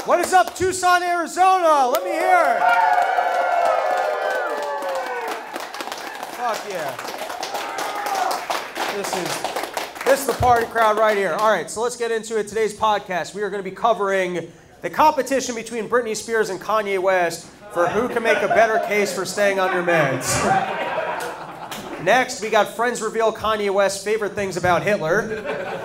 What is up, Tucson, Arizona? Let me hear it. Fuck yeah. This is the party crowd right here. All right, so let's get into it. Today's podcast, we are going to be covering the competition between Britney Spears and Kanye West for who can make a better case for staying on your meds. Next, we got friends reveal Kanye West's favorite things about Hitler.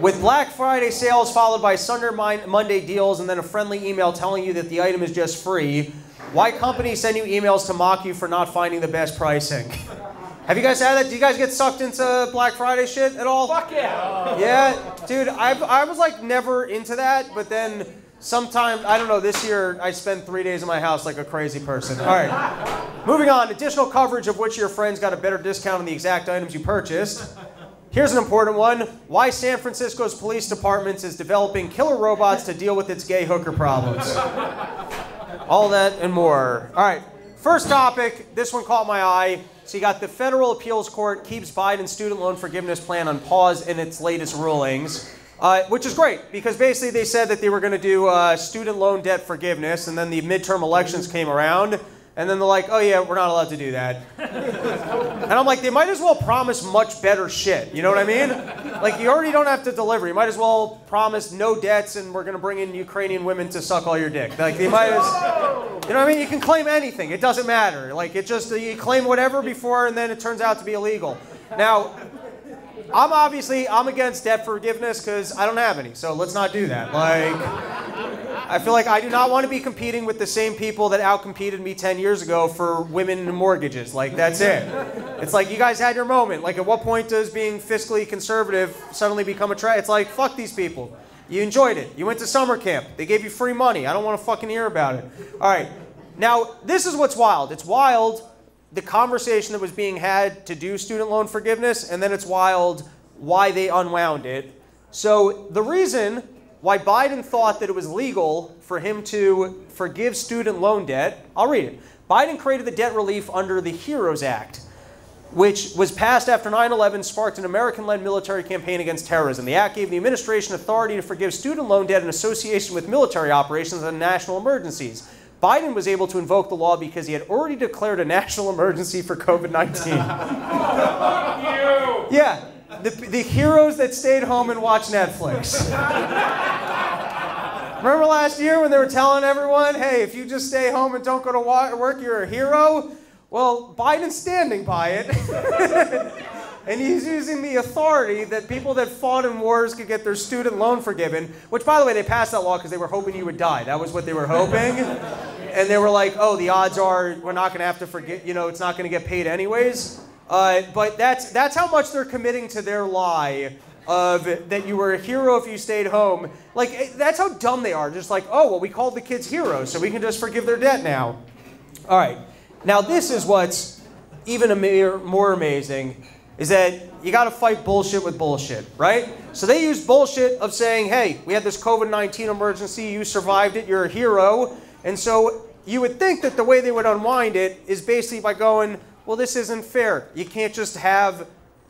With Black Friday sales followed by Sunday Monday deals and then a friendly email telling you that the item is just free. Why companies send you emails to mock you for not finding the best pricing. Have you guys had that? Do you guys get sucked into Black Friday shit at all? Fuck yeah. Yeah? Dude, I was like never into that, but then sometime, I don't know, this year I spent 3 days in my house like a crazy person. All right. Moving on, additional coverage of which your friends got a better discount on the exact items you purchased. Here's an important one. Why San Francisco's police department is developing killer robots to deal with its gay hooker problems. All that and more. All right, first topic. This one caught my eye. So you got the federal appeals court keeps Biden's student loan forgiveness plan on pause in its latest rulings, which is great because basically they said that they were going to do student loan debt forgiveness, and then the midterm elections came around. And then they're like, oh yeah, we're not allowed to do that. And I'm like, they might as well promise much better shit. You know what I mean? Like, you already don't have to deliver. You might as well promise no debts and we're going to bring in Ukrainian women to suck all your dick. Like, they might as, you know what I mean? You can claim anything. It doesn't matter. Like, it just, you claim whatever before and then it turns out to be illegal. Now, I'm against debt forgiveness because I don't have any. So let's not do that. Like, I feel like I do not want to be competing with the same people that outcompeted me 10 years ago for women and mortgages. Like, that's it. It's like, you guys had your moment. Like, at what point does being fiscally conservative suddenly become a trend? It's like, fuck these people. You enjoyed it. You went to summer camp. They gave you free money. I don't want to fucking hear about it. All right. Now, this is what's wild. It's wild, the conversation that was being had to do student loan forgiveness, and then it's wild why they unwound it. So the reason why Biden thought that it was legal for him to forgive student loan debt, I'll read it. Biden created the debt relief under the HEROES Act, which was passed after 9/11, sparked an American-led military campaign against terrorism. The act gave the administration authority to forgive student loan debt in association with military operations and national emergencies. Biden was able to invoke the law because he had already declared a national emergency for COVID-19. Yeah. The heroes that stayed home and watched Netflix. Remember last year when they were telling everyone, hey, if you just stay home and don't go to work, you're a hero? Well, Biden's standing by it. And he's using the authority that people that fought in wars could get their student loan forgiven, which, by the way, they passed that law because they were hoping you would die. That was what they were hoping. And they were like, oh, the odds are we're not going to have to forget, you know, it's not going to get paid anyways. But that's how much they're committing to their lie of that you were a hero if you stayed home. Like, that's how dumb they are. Just like, oh, well, we called the kids heroes, so we can just forgive their debt now. All right. Now, this is what's even more amazing, is that you got to fight bullshit with bullshit, right? So they use bullshit of saying, hey, we had this COVID-19 emergency, you survived it, you're a hero. And so you would think that the way they would unwind it is basically by going, well, this isn't fair. You can't just have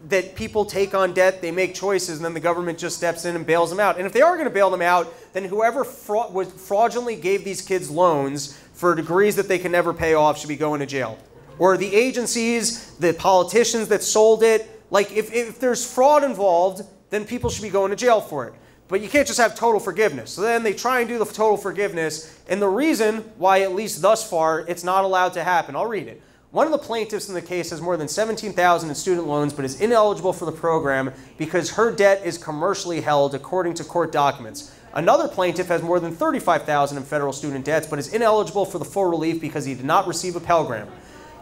that people take on debt, they make choices, and then the government just steps in and bails them out. And if they are going to bail them out, then whoever fraudulently gave these kids loans for degrees that they can never pay off should be going to jail. Or the agencies, the politicians that sold it. Like, if there's fraud involved, then people should be going to jail for it. But you can't just have total forgiveness. So then they try and do the total forgiveness, and the reason why, at least thus far, it's not allowed to happen. I'll read it. One of the plaintiffs in the case has more than $17,000 in student loans but is ineligible for the program because her debt is commercially held according to court documents. Another plaintiff has more than $35,000 in federal student debts but is ineligible for the full relief because he did not receive a Pell Grant.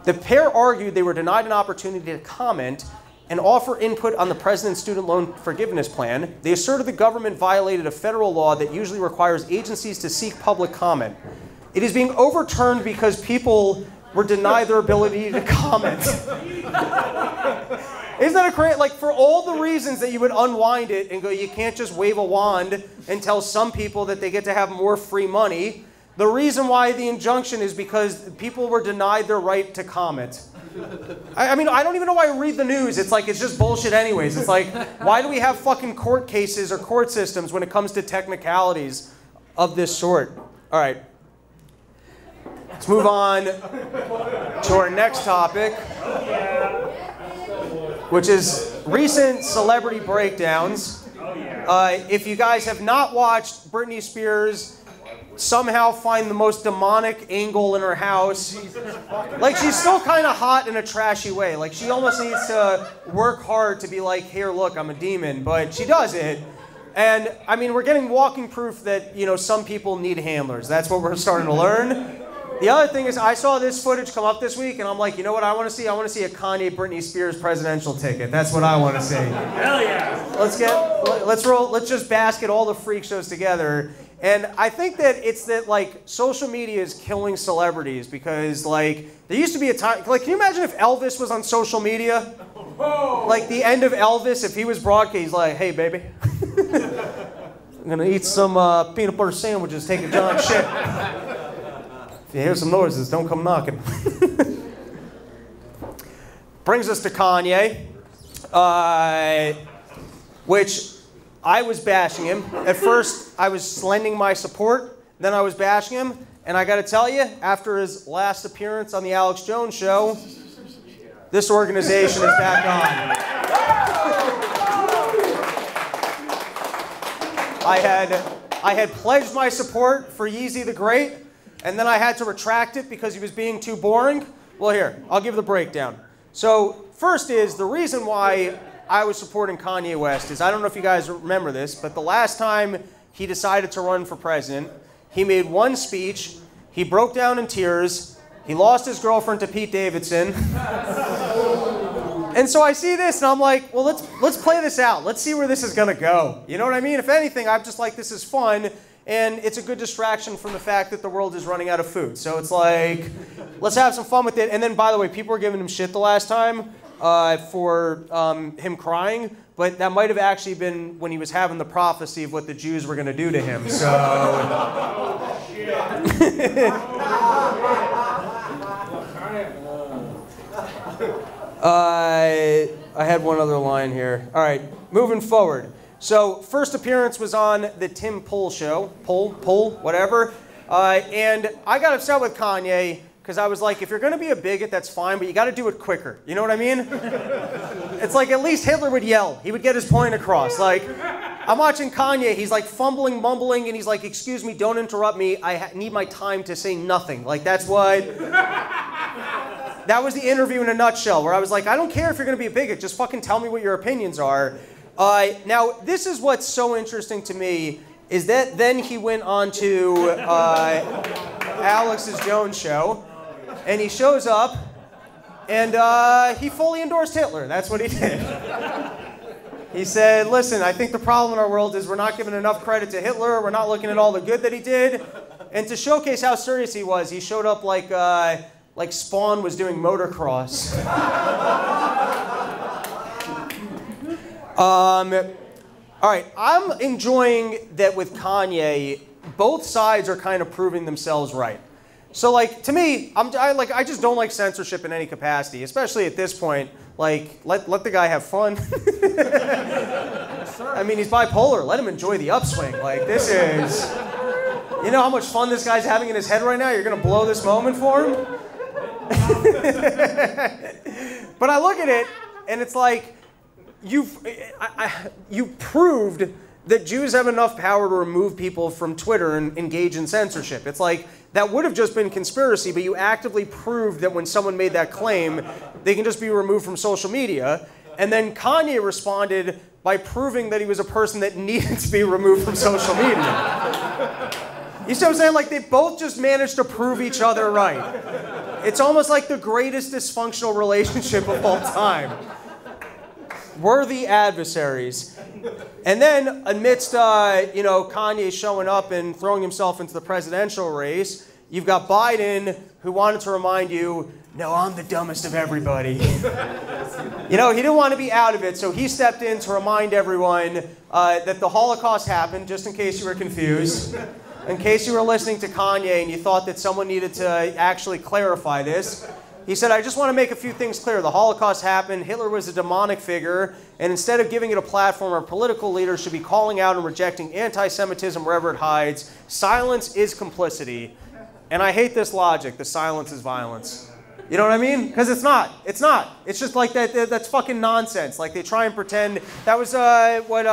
The pair argued they were denied an opportunity to comment and offer input on the president's student loan forgiveness plan. They asserted the government violated a federal law that usually requires agencies to seek public comment. It is being overturned because people were denied their ability to comment. Isn't that a crazy, like, for all the reasons that you would unwind it and go, you can't just wave a wand and tell some people that they get to have more free money. The reason why the injunction is because people were denied their right to comment. I mean, I don't even know why I read the news. It's like, it's just bullshit anyways. It's like, why do we have fucking court cases or court systems when it comes to technicalities of this sort. All right. Let's move on to our next topic, which is recent celebrity breakdowns. If you guys have not watched Britney Spears somehow find the most demonic angle in her house, like she's still kind of hot in a trashy way. Like she almost needs to work hard to be like, here, look, I'm a demon, but she does it. And I mean, we're getting walking proof that, you know, some people need handlers. That's what we're starting to learn. The other thing is, I saw this footage come up this week, and I'm like, you know what I want to see? I want to see a Kanye Britney Spears presidential ticket. That's what I want to see. Hell yeah! Let's just basket all the freak shows together. And I think that it's that, like, social media is killing celebrities because, like, there used to be a time, like, can you imagine if Elvis was on social media? Like, the end of Elvis, if he was broadcast, he's like, hey, baby, I'm going to eat some peanut butter sandwiches, take a giant shit. If you hear some noises, don't come knocking. Brings us to Kanye, which I was bashing him. At first, I was lending my support. Then I was bashing him. And I got to tell you, after his last appearance on the Alex Jones show, this organization is back on. I had pledged my support for Yeezy the Great, and then I had to retract it because he was being too boring. Well, here, I'll give the breakdown. So first is, the reason why I was supporting Kanye West is, I don't know if you guys remember this, but the last time he decided to run for president, he made one speech, he broke down in tears, he lost his girlfriend to Pete Davidson. And so I see this and I'm like, well, let's play this out. Let's see where this is gonna go. You know what I mean? If anything, I'm just like, this is fun. And it's a good distraction from the fact that the world is running out of food. So it's like, let's have some fun with it. And then, by the way, people were giving him shit the last time for him crying. But that might have actually been when he was having the prophecy of what the Jews were going to do to him. So... I had one other line here. All right, moving forward. So first appearance was on the Tim Pool show, Pool, whatever. And I got upset with Kanye because I was like, if you're going to be a bigot, that's fine, but you got to do it quicker. You know what I mean? It's like at least Hitler would yell. He would get his point across. Like, I'm watching Kanye. He's like fumbling, mumbling, and he's like, excuse me, don't interrupt me. I need my time to say nothing. Like, that's what... That was the interview in a nutshell, where I was like, I don't care if you're going to be a bigot. Just fucking tell me what your opinions are. Now, this is what's so interesting to me, is that then he went on to Alex's Jones show, and he shows up, and he fully endorsed Hitler. That's what he did. He said, listen, I think the problem in our world is we're not giving enough credit to Hitler, we're not looking at all the good that he did, and to showcase how serious he was, he showed up like Spawn was doing motocross. All right, I'm enjoying that with Kanye, both sides are kind of proving themselves right. So, like, to me, I just don't like censorship in any capacity, especially at this point. Like, let the guy have fun. I mean, he's bipolar. Let him enjoy the upswing. Like, this is... You know how much fun this guy's having in his head right now? You're going to blow this moment for him? But I look at it, and it's like... You proved that Jews have enough power to remove people from Twitter and engage in censorship. It's like, that would have just been conspiracy, but you actively proved that when someone made that claim, they can just be removed from social media. And then Kanye responded by proving that he was a person that needed to be removed from social media. You see what I'm saying? Like, they both just managed to prove each other right. It's almost like the greatest dysfunctional relationship of all time. Worthy adversaries. And then amidst, Kanye showing up and throwing himself into the presidential race, you've got Biden, who wanted to remind you, no, I'm the dumbest of everybody. He didn't want to be out of it, so he stepped in to remind everyone that the Holocaust happened, just in case you were confused. In case you were listening to Kanye and you thought that someone needed to actually clarify this. He said, I just want to make a few things clear. The Holocaust happened, Hitler was a demonic figure, and instead of giving it a platform, our political leaders should be calling out and rejecting anti-Semitism wherever it hides. Silence is complicity. And I hate this logic, the silence is violence. You know what I mean? Because it's not. It's not. It's just like that's fucking nonsense. Like they try and pretend. That was what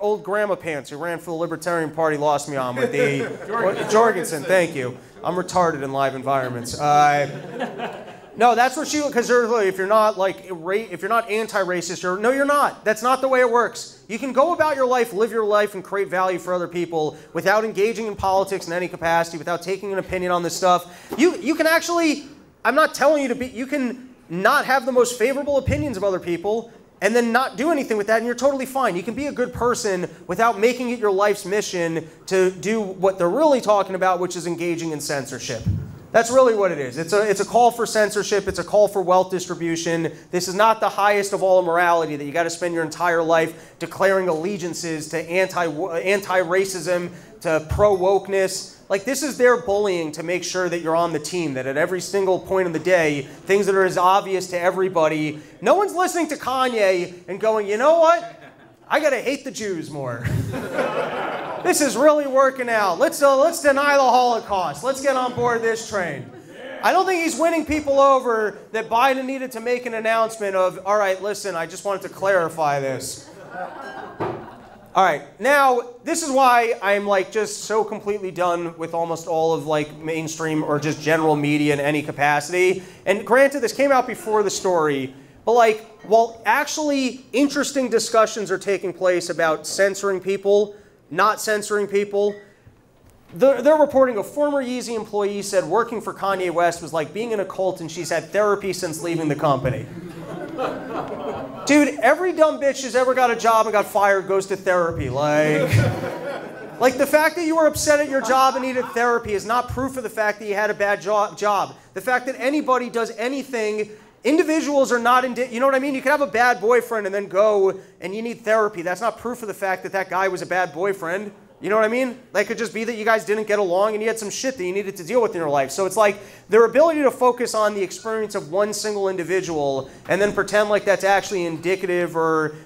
old Grandma Pants, who ran for the Libertarian Party, lost me on with the Jorgensen. Thank you. I'm retarded in live environments. No, that's what she. Because if you're not if you're not anti-racist, no, you're not. That's not the way it works. You can go about your life, live your life, and create value for other people without engaging in politics in any capacity, without taking an opinion on this stuff. You can actually. I'm not telling you to be, you can not have the most favorable opinions of other people and then not do anything with that, and you're totally fine. You can be a good person without making it your life's mission to do what they're really talking about, which is engaging in censorship. That's really what it is. It's a call for censorship. It's a call for wealth distribution. This is not the highest of all morality that you got to spend your entire life declaring allegiances to anti-racism, to pro-wokeness. Like, this is their bullying to make sure that you're on the team, that at every single point of the day, things that are as obvious to everybody, no one's listening to Kanye and going, you know what? I gotta hate the Jews more. This is really working out. Let's deny the Holocaust. Let's get on board this train. I don't think he's winning people over that Biden needed to make an announcement of, all right, listen, I just wanted to clarify this. All right, now, this is why I'm just so completely done with almost all of mainstream or just general media in any capacity. And granted, this came out before the story, but while actually interesting discussions are taking place about censoring people, not censoring people, they're reporting a former Yeezy employee said working for Kanye West was like being in a cult and she's had therapy since leaving the company. Dude, every dumb bitch who's ever got a job and got fired goes to therapy. Like the fact that you were upset at your job and needed therapy is not proof of the fact that you had a bad job. The fact that anybody does anything, individuals are not, you know what I mean? You can have a bad boyfriend and then go and you need therapy. That's not proof of the fact that that guy was a bad boyfriend. You know what I mean? That could just be that you guys didn't get along and you had some shit that you needed to deal with in your life. So it's like their ability to focus on the experience of one single individual and then pretend like that's actually indicative or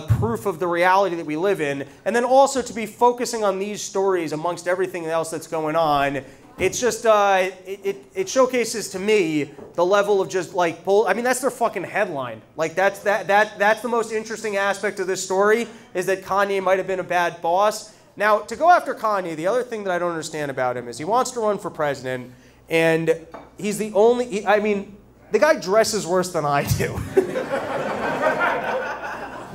proof of the reality that we live in. And then also to be focusing on these stories amongst everything else that's going on. It's just, it showcases to me the level of just I mean, that's their fucking headline. That's the most interesting aspect of this story is that Kanye might have been a bad boss. Now, to go after Kanye, the other thing that I don't understand about him is he wants to run for president, and he's the only, I mean, the guy dresses worse than I do.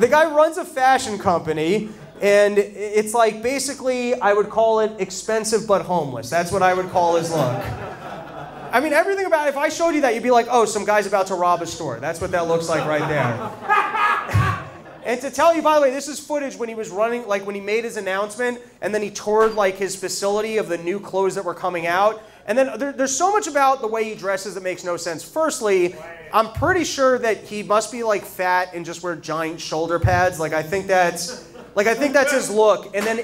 The guy runs a fashion company, and it's basically, I would call it expensive but homeless. That's what I would call his look. I mean, everything about it, if I showed you that, you'd be like, oh, some guy's about to rob a store. That's what that looks like right there. And to tell you, by the way, this is footage when he was running, when he made his announcement, and then he toured his facility of the new clothes that were coming out. And then there's so much about the way he dresses that makes no sense. Firstly, I'm pretty sure that he must be fat and just wear giant shoulder pads. I think that's his look. And then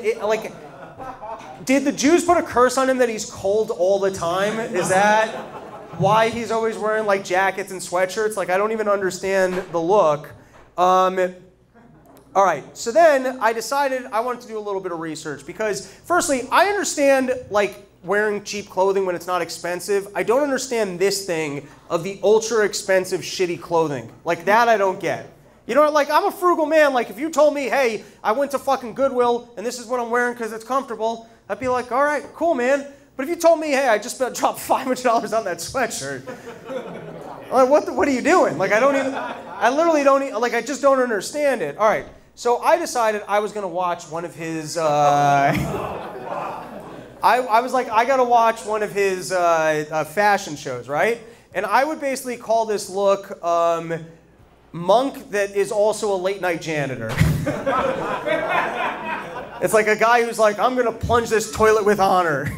did the Jews put a curse on him that he's cold all the time? Is that why he's always wearing jackets and sweatshirts? I don't even understand the look. All right, so then I decided I wanted to do a little bit of research because, firstly, I understand wearing cheap clothing when it's not expensive. I don't understand this thing of the ultra expensive shitty clothing. That I don't get. You know, I'm a frugal man. If you told me, hey, I went to fucking Goodwill and this is what I'm wearing because it's comfortable, I'd be like, all right, cool, man. But if you told me, hey, I just dropped $500 on that sweatshirt, what are you doing? I literally don't, I just don't understand it. All right. So I decided I was going to watch one of his, I was like, I got to watch one of his fashion shows, right? And I would basically call this look monk that is also a late night janitor. It's like a guy who's like, I'm going to plunge this toilet with honor.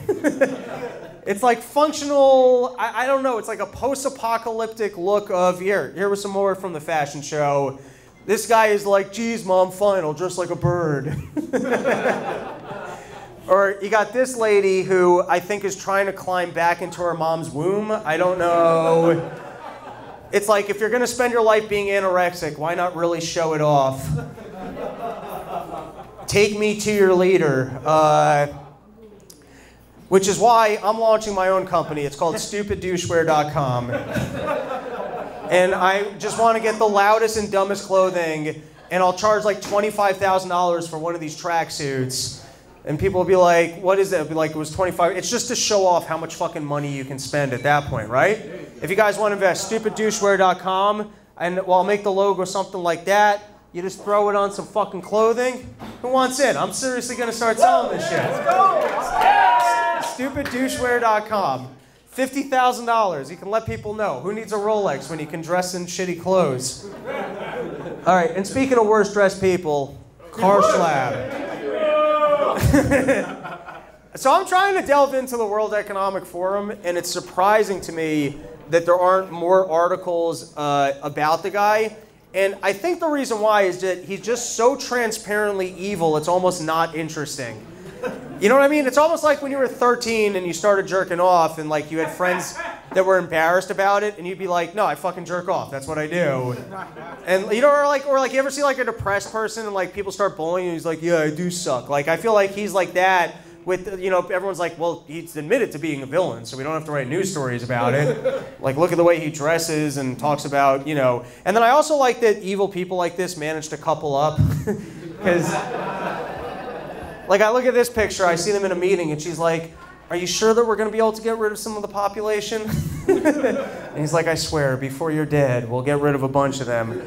It's functional, I don't know, it's a post-apocalyptic look of, here was some more from the fashion show. This guy is like, geez, Mom, fine, I'll dress like a bird. Or you got this lady who I think is trying to climb back into her mom's womb. I don't know. It's like, if you're going to spend your life being anorexic, why not really show it off? Take me to your leader. Which is why I'm launching my own company. It's called StupidDouchewear.com. And I just want to get the loudest and dumbest clothing, and I'll charge like $25,000 for one of these tracksuits. And people will be like, what is that? It'll be like, it was 25. It's just to show off how much fucking money you can spend at that point, right? If you guys want to invest, StupidDouchewear.com, and well, I'll make the logo something like that. You just throw it on some fucking clothing. Who wants in? I'm seriously going to start selling this shit. Let's go! StupidDouchewear.com. $50,000. You can let people know. Who needs a Rolex when you can dress in shitty clothes? All right, and speaking of worst dressed people, Car Slab. So I'm trying to delve into the World Economic Forum, and it's surprising to me that there aren't more articles about the guy. And I think the reason why is that he's just so transparently evil, it's almost not interesting. You know what I mean? It's almost like when you were 13 and you started jerking off, and like you had friends that were embarrassed about it, and you'd be like, no, I fucking jerk off. That's what I do. And you know, or like you ever see like a depressed person and like people start bullying, and he's like, yeah, I do suck. Like I feel like he's like that with, you know, everyone's like, well, he's admitted to being a villain, so we don't have to write news stories about it. Like, look at the way he dresses and talks about, you know. And then I also like that evil people like this manage to couple up. Because, like, I look at this picture, I see them in a meeting, and she's like, are you sure that we're going to be able to get rid of some of the population? And he's like, I swear, before you're dead, we'll get rid of a bunch of them.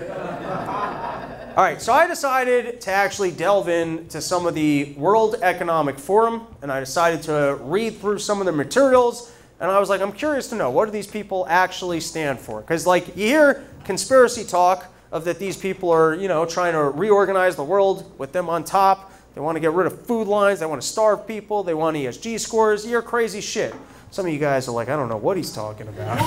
All right, so I decided to actually delve into some of the World Economic Forum, and I decided to read through some of the materials, and I was like, I'm curious to know, what do these people actually stand for? Because, like, you hear conspiracy talk of that these people are, you know, trying to reorganize the world with them on top. They want to get rid of food lines. They want to starve people. They want ESG scores. You hear crazy shit. Some of you guys are like, I don't know what he's talking about.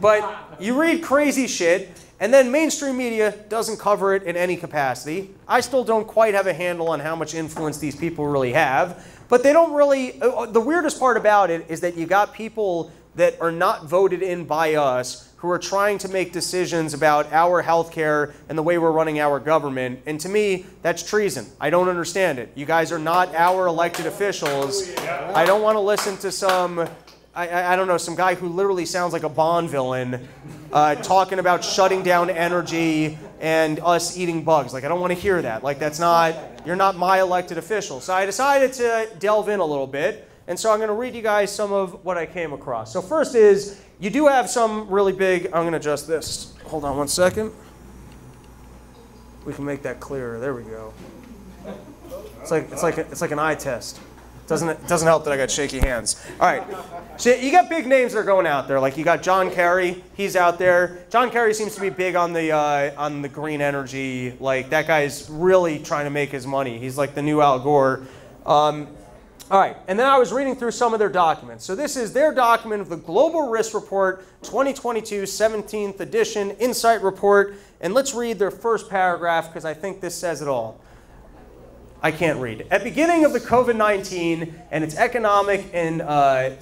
But you read crazy shit, and then mainstream media doesn't cover it in any capacity. I still don't quite have a handle on how much influence these people really have. But they don't really, the weirdest part about it is that you got people that are not voted in by us who are trying to make decisions about our healthcare and the way we're running our government. And to me, that's treason. I don't understand it. You guys are not our elected officials. I don't want to listen to some, I don't know, some guy who literally sounds like a Bond villain talking about shutting down energy and us eating bugs. Like, I don't want to hear that. Like, that's not, you're not my elected official. So I decided to delve in a little bit. And so I'm going to read you guys some of what I came across. So first is, you do have some really big, I'm going to adjust this. Hold on one second. We can make that clearer. There we go. It's like an eye test. It doesn't help that I got shaky hands. All right. So you got big names that are going out there. Like you got John Kerry. He's out there. John Kerry seems to be big on the green energy. Like that guy's really trying to make his money. He's like the new Al Gore. All right, and then I was reading through some of their documents. So this is their document of the Global Risk Report 2022 17th edition Insight Report. And let's read their first paragraph because I think this says it all. I can't read. At the beginning of the COVID-19 and its economic and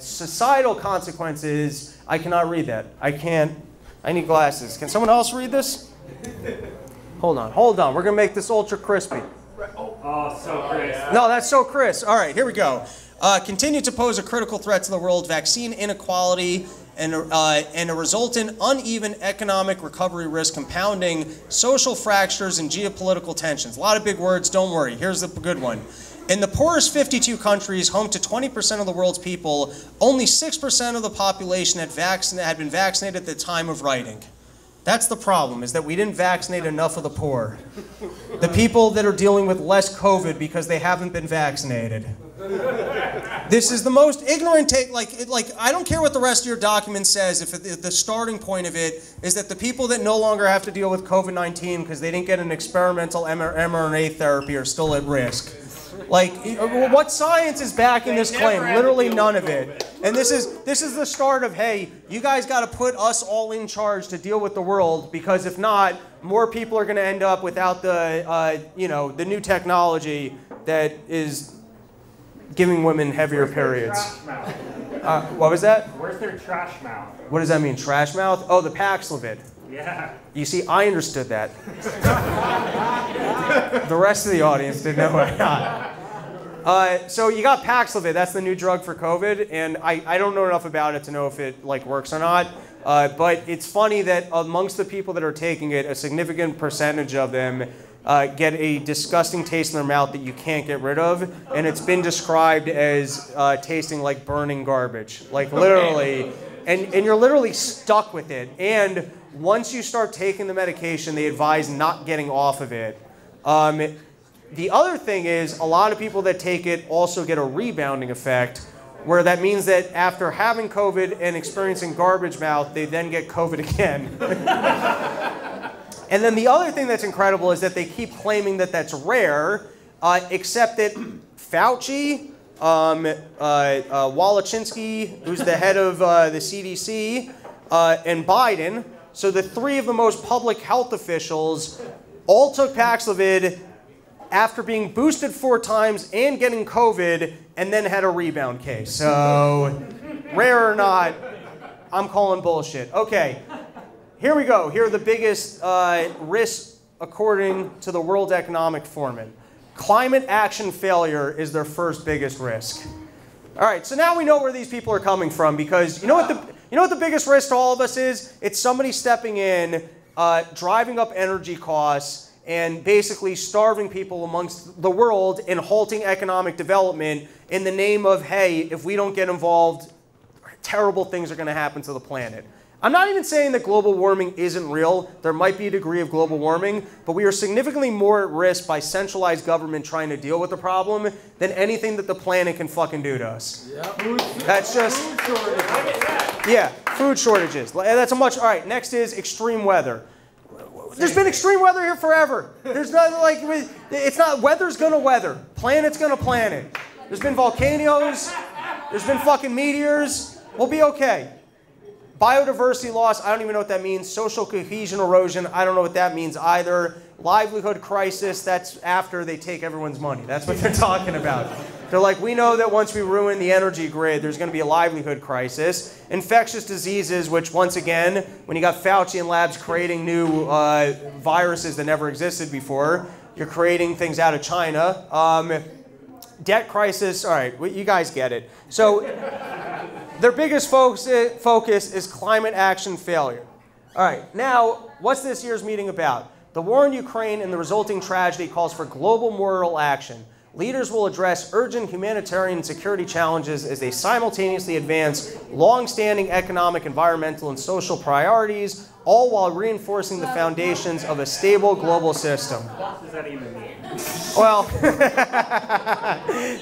societal consequences, I cannot read that. I can't. I need glasses. Can someone else read this? Hold on. We're going to make this ultra crispy. Oh, so crisp. No, that's so crisp. All right, here we go. Continue to pose a critical threat to the world, vaccine inequality, and a resultant uneven economic recovery risk compounding social fractures and geopolitical tensions. A lot of big words, don't worry. Here's the good one. In the poorest 52 countries, home to 20% of the world's people, only 6% of the population had been vaccinated at the time of writing. That's the problem, is that we didn't vaccinate enough of the poor. The people that are dealing with less COVID because they haven't been vaccinated. This is the most ignorant take. Like I don't care what the rest of your document says if the starting point of it is that the people that no longer have to deal with COVID-19 because they didn't get an experimental mRNA therapy are still at risk. Like, what science is backing this claim? Literally none of it. And this is the start of, hey, you guys got to put us all in charge to deal with the world, because if not, more people are going to end up without the, the new technology that is giving women heavier periods. What was that? Where's their trash mouth? What does that mean, trash mouth? Oh, the Paxlovid. Yeah. You see, I understood that. The rest of the audience didn't know what I got. So you got Paxlovid, that's the new drug for COVID, and I don't know enough about it to know if it works or not. But it's funny that amongst the people that are taking it, a significant percentage of them get a disgusting taste in their mouth that you can't get rid of, and it's been described as tasting like burning garbage, like literally, and you're literally stuck with it. And once you start taking the medication, they advise not getting off of it. The other thing is, a lot of people that take it also get a rebounding effect, where that means that after having COVID and experiencing garbage mouth, they then get COVID again. And then the other thing that's incredible is that they keep claiming that that's rare, except that Fauci, Wolochinsky, who's the head of the CDC, and Biden, so the three of the most public health officials, all took Paxlovid after being boosted 4 times and getting COVID, and then had a rebound case. So, rare or not, I'm calling bullshit. Okay, here we go. Here are the biggest risks according to the World Economic Forum. Climate action failure is their first biggest risk. All right, so now we know where these people are coming from, because you know what the biggest risk to all of us is? It's somebody stepping in, driving up energy costs, and basically starving people amongst the world and halting economic development in the name of, hey, if we don't get involved, terrible things are going to happen to the planet. I'm not even saying that global warming isn't real. There might be a degree of global warming, but we are significantly more at risk by centralized government trying to deal with the problem than anything that the planet can fucking do to us. Yep. That's just, yeah, food shortages. That's a much, all right, next is extreme weather. There's been extreme weather here forever. There's not like, it's not, weather's gonna weather. Planet's gonna planet. There's been volcanoes. There's been fucking meteors. We'll be okay. Biodiversity loss, I don't even know what that means. Social cohesion erosion, I don't know what that means either. Livelihood crisis, that's after they take everyone's money. That's what they're talking about. They're like, we know that once we ruin the energy grid, there's going to be a livelihood crisis. Infectious diseases, which once again, when you got Fauci and labs creating new viruses that never existed before, you're creating things out of China. Debt crisis, all right, you guys get it. So their biggest focus is climate action failure. All right, now, what's this year's meeting about? The war in Ukraine and the resulting tragedy calls for global moral action. Leaders will address urgent humanitarian and security challenges as they simultaneously advance long-standing economic, environmental, and social priorities, all while reinforcing the foundations of a stable global system. What does that even mean? Well,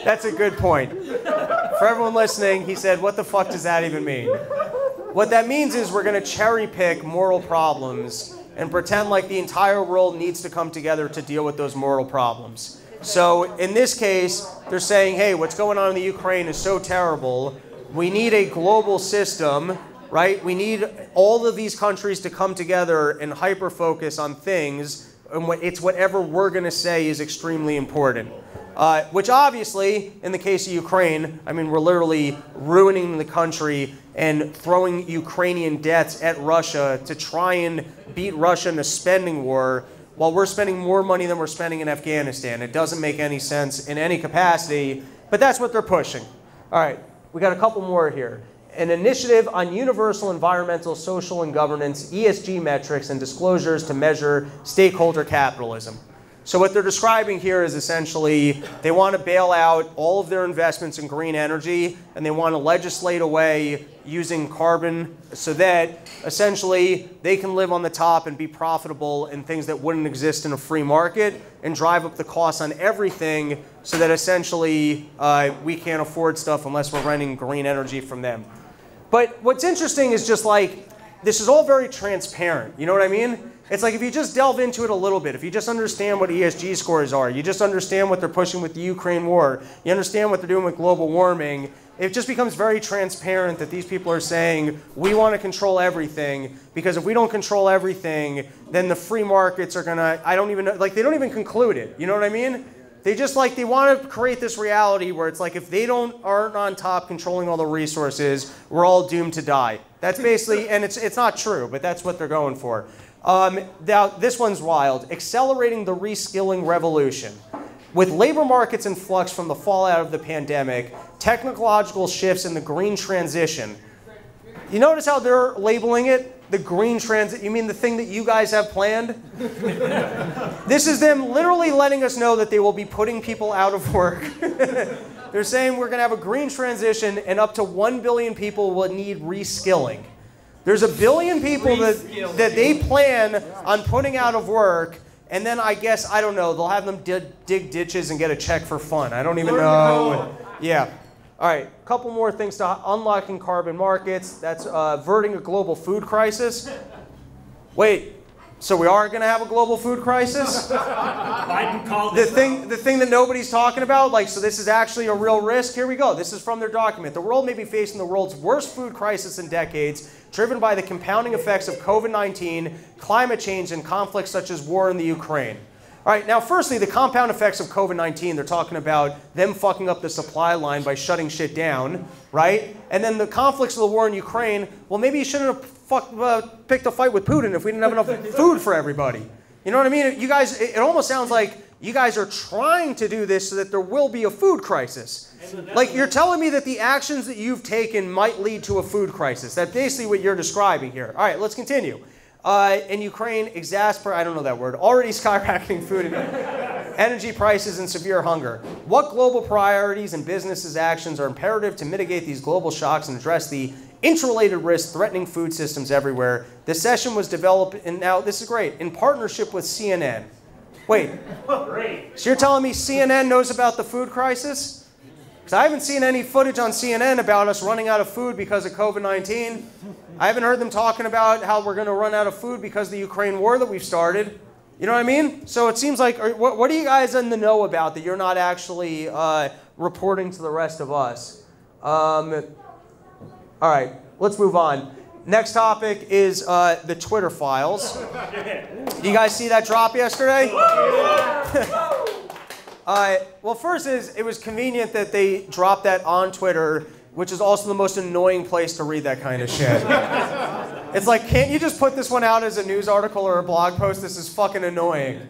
that's a good point. For everyone listening, he said, what the fuck does that even mean? What that means is we're going to cherry pick moral problems and pretend like the entire world needs to come together to deal with those moral problems. So in this case, they're saying, hey, what's going on in the Ukraine is so terrible. We need a global system, right? We need all of these countries to come together and hyper-focus on things, and it's whatever we're going to say is extremely important. Which obviously, in the case of Ukraine, I mean, we're literally ruining the country and throwing Ukrainian debts at Russia to try and beat Russia in a spending war, while we're spending more money than we're spending in Afghanistan. It doesn't make any sense in any capacity, but that's what they're pushing. All right, we got a couple more here. An initiative on universal environmental, social, and governance, ESG metrics, and disclosures to measure stakeholder capitalism. So what they're describing here is essentially they want to bail out all of their investments in green energy, and they want to legislate away using carbon so that essentially they can live on the top and be profitable in things that wouldn't exist in a free market and drive up the costs on everything so that essentially we can't afford stuff unless we're renting green energy from them. But what's interesting is just like, this is all very transparent, you know what I mean? It's like if you just delve into it a little bit, if you just understand what ESG scores are, you just understand what they're pushing with the Ukraine war, you understand what they're doing with global warming, it just becomes very transparent that these people are saying, we want to control everything, because if we don't control everything, then the free markets are going to, I don't even know, like they don't even conclude it, you know what I mean? They just like, they want to create this reality where it's like if they aren't on top controlling all the resources, we're all doomed to die. That's basically, and it's not true, but that's what they're going for. Now, this one's wild. Accelerating the reskilling revolution. With labor markets in flux from the fallout of the pandemic, technological shifts in the green transition. You notice how they're labeling it? The green transit, you mean the thing that you guys have planned? This is them literally letting us know that they will be putting people out of work. They're saying we're going to have a green transition and up to 1 billion people will need reskilling. There's 1 billion people that they plan on putting out of work, and then I guess, I don't know, they'll have them dig ditches and get a check for fun. I don't even know. Yeah. All right, a couple more things to unlocking carbon markets. That's averting a global food crisis. Wait, so we are going to have a global food crisis? Biden called the thing that nobody's talking about, like, so this is actually a real risk? Here we go. This is from their document. The world may be facing the world's worst food crisis in decades, driven by the compounding effects of COVID-19, climate change, and conflicts such as war in the Ukraine. All right, now firstly, the compound effects of COVID-19, they're talking about them fucking up the supply line by shutting shit down, right? And then the conflicts of the war in Ukraine, well, maybe you shouldn't have picked a fight with Putin if we didn't have enough food for everybody. You know what I mean? You guys, it almost sounds like you guys are trying to do this so that there will be a food crisis. Like, you're telling me that the actions that you've taken might lead to a food crisis. That's basically what you're describing here. All right, let's continue. In Ukraine, I don't know that word, already skyrocketing food and energy prices and severe hunger. What global priorities and businesses' actions are imperative to mitigate these global shocks and address the interrelated risks threatening food systems everywhere? This session was developed, and now this is great, in partnership with CNN. Wait, so you're telling me CNN knows about the food crisis? Because I haven't seen any footage on CNN about us running out of food because of COVID-19. I haven't heard them talking about how we're going to run out of food because of the Ukraine war that we've started. You know what I mean? So it seems like, what are you guys in the know about that you're not actually reporting to the rest of us? All right, let's move on. Next topic is the Twitter files. You guys see that drop yesterday? Well, first it was convenient that they dropped that on Twitter, which is also the most annoying place to read that kind of shit. It's like, can't you just put this one out as a news article or a blog post? This is fucking annoying.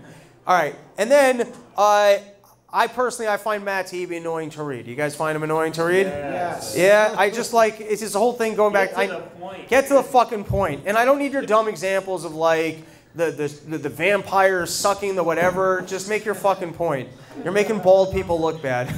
All right, and then I personally find Matt Taibbi annoying to read. You guys find him annoying to read? Yes. Yeah, I just like, it's this whole thing going back. Get to the point. Get to the fucking point. And I don't need your dumb examples of like the vampires sucking the whatever. Just make your fucking point. You're making bald people look bad.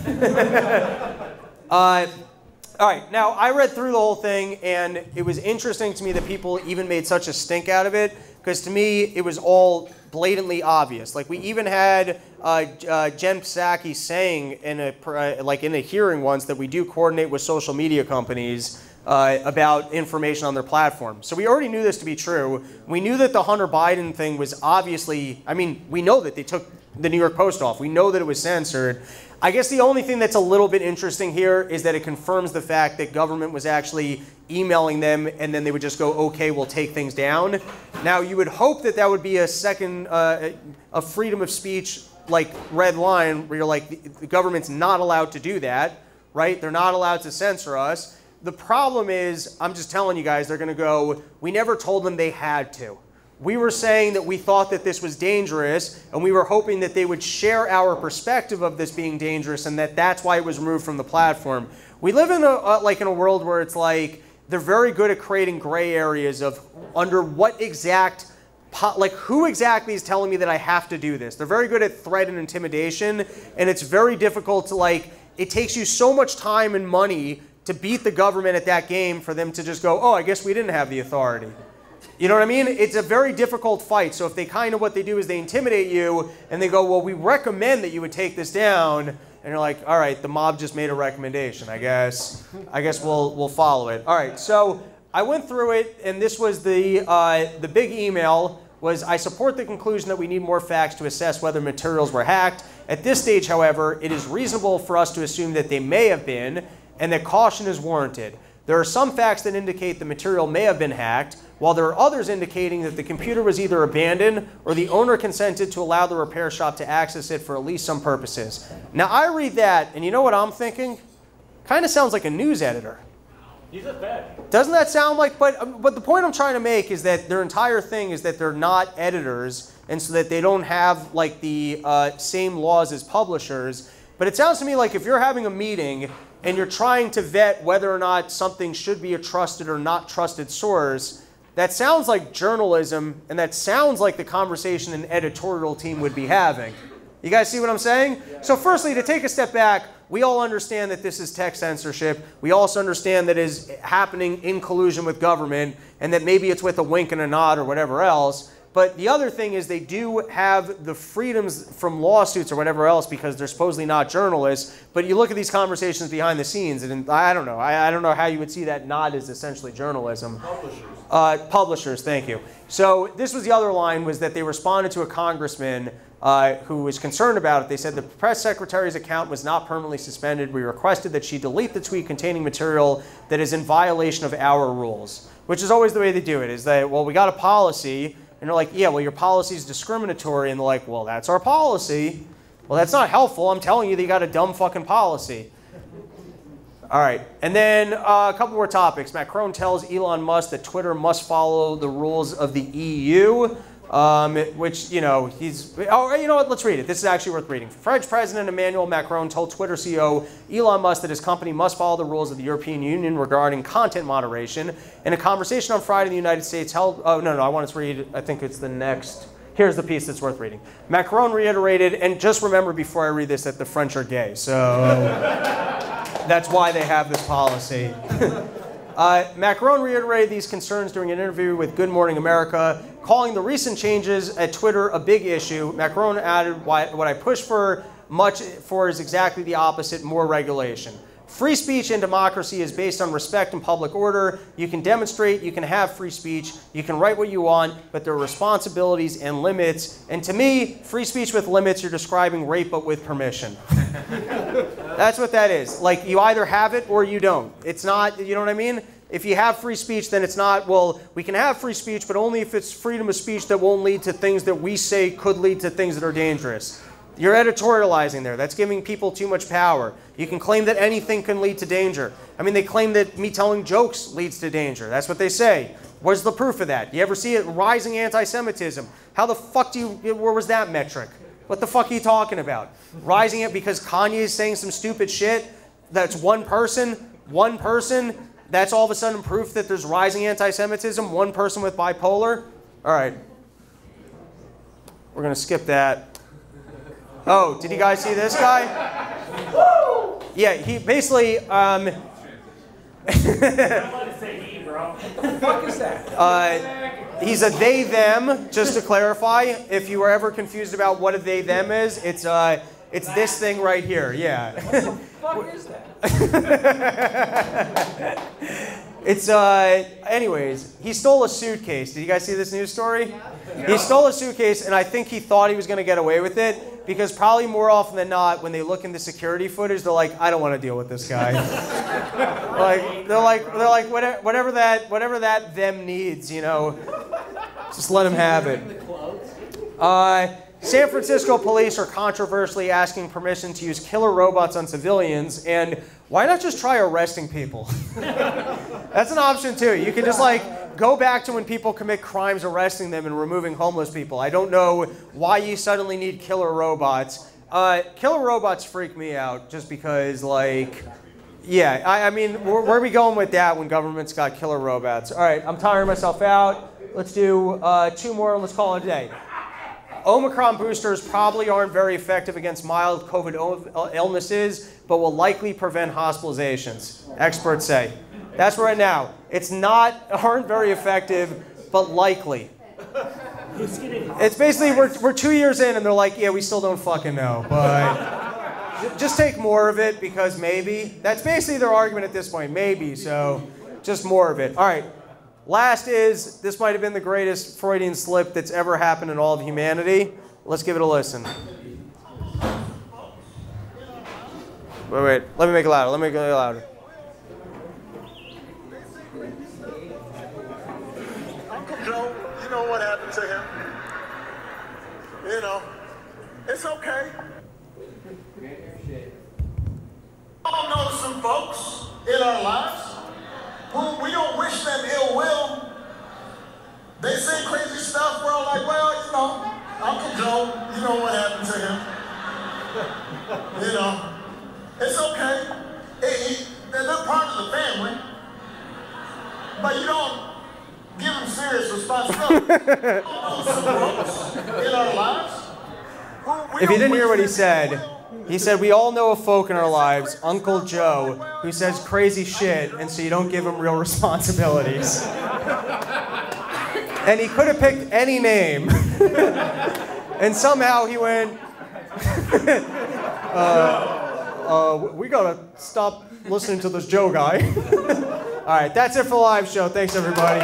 All right, now I read through the whole thing, and it was interesting to me that people even made such a stink out of it, because to me it was all blatantly obvious. Like, we even had Jen Psaki saying in a hearing once that we do coordinate with social media companies about information on their platform. So we already knew this to be true. We knew that the Hunter Biden thing was obviously, I mean, we know that they took the New York Post off. We know that it was censored. I guess the only thing that's a little bit interesting here is that it confirms the fact that government was actually emailing them, and then they would just go, okay, we'll take things down. Now, you would hope that that would be a second, a freedom of speech, like, red line, where you're like, the government's not allowed to do that, right? They're not allowed to censor us. The problem is, I'm just telling you guys, they're going to go, we never told them they had to. We were saying that we thought that this was dangerous, and we were hoping that they would share our perspective of this being dangerous, and that's why it was removed from the platform. We live in a world where it's like they're very good at creating gray areas of under what exact, like who exactly is telling me that I have to do this. They're very good at threat and intimidation, and it's very difficult to like. It takes you so much time and money to beat the government at that game for them to just go, oh, I guess we didn't have the authority. You know what I mean? It's a very difficult fight. So if they kind of, what they do is they intimidate you and they go, well, we recommend that you would take this down. And you're like, all right, the mob just made a recommendation. I guess we'll follow it. All right, so I went through it, and this was the big email was, I support the conclusion that we need more facts to assess whether materials were hacked. At this stage, however, it is reasonable for us to assume that they may have been, and that caution is warranted. There are some facts that indicate the material may have been hacked, while there are others indicating that the computer was either abandoned or the owner consented to allow the repair shop to access it for at least some purposes. Now, I read that, and you know what I'm thinking? Kind of sounds like a news editor. He's a Fed. Doesn't that sound like, but the point I'm trying to make is that their entire thing is that they're not editors, and so that they don't have like the same laws as publishers. But it sounds to me like if you're having a meeting and you're trying to vet whether or not something should be a trusted or not trusted source, that sounds like journalism, and that sounds like the conversation an editorial team would be having. You guys see what I'm saying? So firstly, to take a step back, we all understand that this is tech censorship. We also understand that it is happening in collusion with government, and that maybe it's with a wink and a nod or whatever else. But the other thing is they do have the freedoms from lawsuits or whatever else because they're supposedly not journalists. But you look at these conversations behind the scenes, and I don't know. I don't know how you would see that not as essentially journalism. Publishers. Publishers, thank you. So this was the other line, was that they responded to a congressman who was concerned about it. They said the press secretary's account was not permanently suspended. We requested that she delete the tweet containing material that is in violation of our rules, which is always the way they do it, is that, well, we got a policy. And they're like, yeah, well, your policy is discriminatory. And they're like, well, that's our policy. Well, that's not helpful. I'm telling you that you got a dumb fucking policy. All right. And then a couple more topics. Macron tells Elon Musk that Twitter must follow the rules of the EU, which, you know, oh, you know what? Let's read it. This is actually worth reading. French President Emmanuel Macron told Twitter CEO Elon Musk that his company must follow the rules of the European Union regarding content moderation. In a conversation on Friday in the United States held, oh, no, I want to read, I think it's the next, here's the piece that's worth reading. Macron reiterated, and just remember before I read this that the French are gay, so that's why they have this policy. Macron reiterated these concerns during an interview with Good Morning America, calling the recent changes at Twitter a big issue. Macron added, what I push for much for is exactly the opposite, more regulation. Free speech in democracy is based on respect and public order. You can demonstrate, you can have free speech, you can write what you want, but there are responsibilities and limits. And to me, free speech with limits, you're describing rape but with permission. That's what that is. Like, you either have it or you don't. It's not, you know what I mean? If you have free speech, then it's not, well, we can have free speech, but only if it's freedom of speech that won't lead to things that we say could lead to things that are dangerous. You're editorializing there. That's giving people too much power. You can claim that anything can lead to danger. I mean, they claim that me telling jokes leads to danger. That's what they say. Where's the proof of that? You ever see it? Rising anti-Semitism. How the fuck where was that metric? What the fuck are you talking about? Rising it because Kanye is saying some stupid shit? That's one person, that's all of a sudden proof that there's rising anti-Semitism? One person with bipolar? All right. We're going to skip that. Oh, did you guys see this guy? Yeah, he basically... I'm about to say he, bro. What the fuck is that? He's a they, them, just to clarify. If you were ever confused about what a they, them is, it's this thing right here, yeah. What the fuck is that? It's, anyways, he stole a suitcase. Did you guys see this news story? Yeah. He stole a suitcase, and I think he thought he was going to get away with it, because probably more often than not, when they look in the security footage, they're like, I don't want to deal with this guy. they're like, whatever that them needs, you know, just let him have it. San Francisco police are controversially asking permission to use killer robots on civilians, and why not just try arresting people? That's an option too. You can just like go back to when people commit crimes, arresting them and removing homeless people. I don't know why you suddenly need killer robots. Killer robots freak me out just because, like, yeah, I mean, where are we going with that when government's got killer robots? All right, I'm tiring myself out. Let's do 2 more and let's call it a day. Omicron boosters probably aren't very effective against mild COVID illnesses, but will likely prevent hospitalizations, experts say. That's right now. Aren't very effective, but likely. It's basically, we're 2 years in and they're like, yeah, we still don't fucking know, but just take more of it because maybe. That's basically their argument at this point, maybe, so just more of it. All right. Last is, this might have been the greatest Freudian slip that's ever happened in all of humanity. Let's give it a listen. Wait, let me make it louder, to him. You know, it's okay. I don't know some folks in our lives who we don't wish them ill will. They say crazy stuff. We're all like, well, you know, Uncle Joe, you know what happened to him. You know, it's okay. They're part of the family, but you don't give them serious responsibility. In our lives, if you didn't hear what he said we all know a folk in our lives, Uncle Joe, who says crazy shit, and so you don't give him real responsibilities. And he could have picked any name. And somehow he went, we gotta stop listening to this Joe guy. All right, that's it for the live show. Thanks, everybody.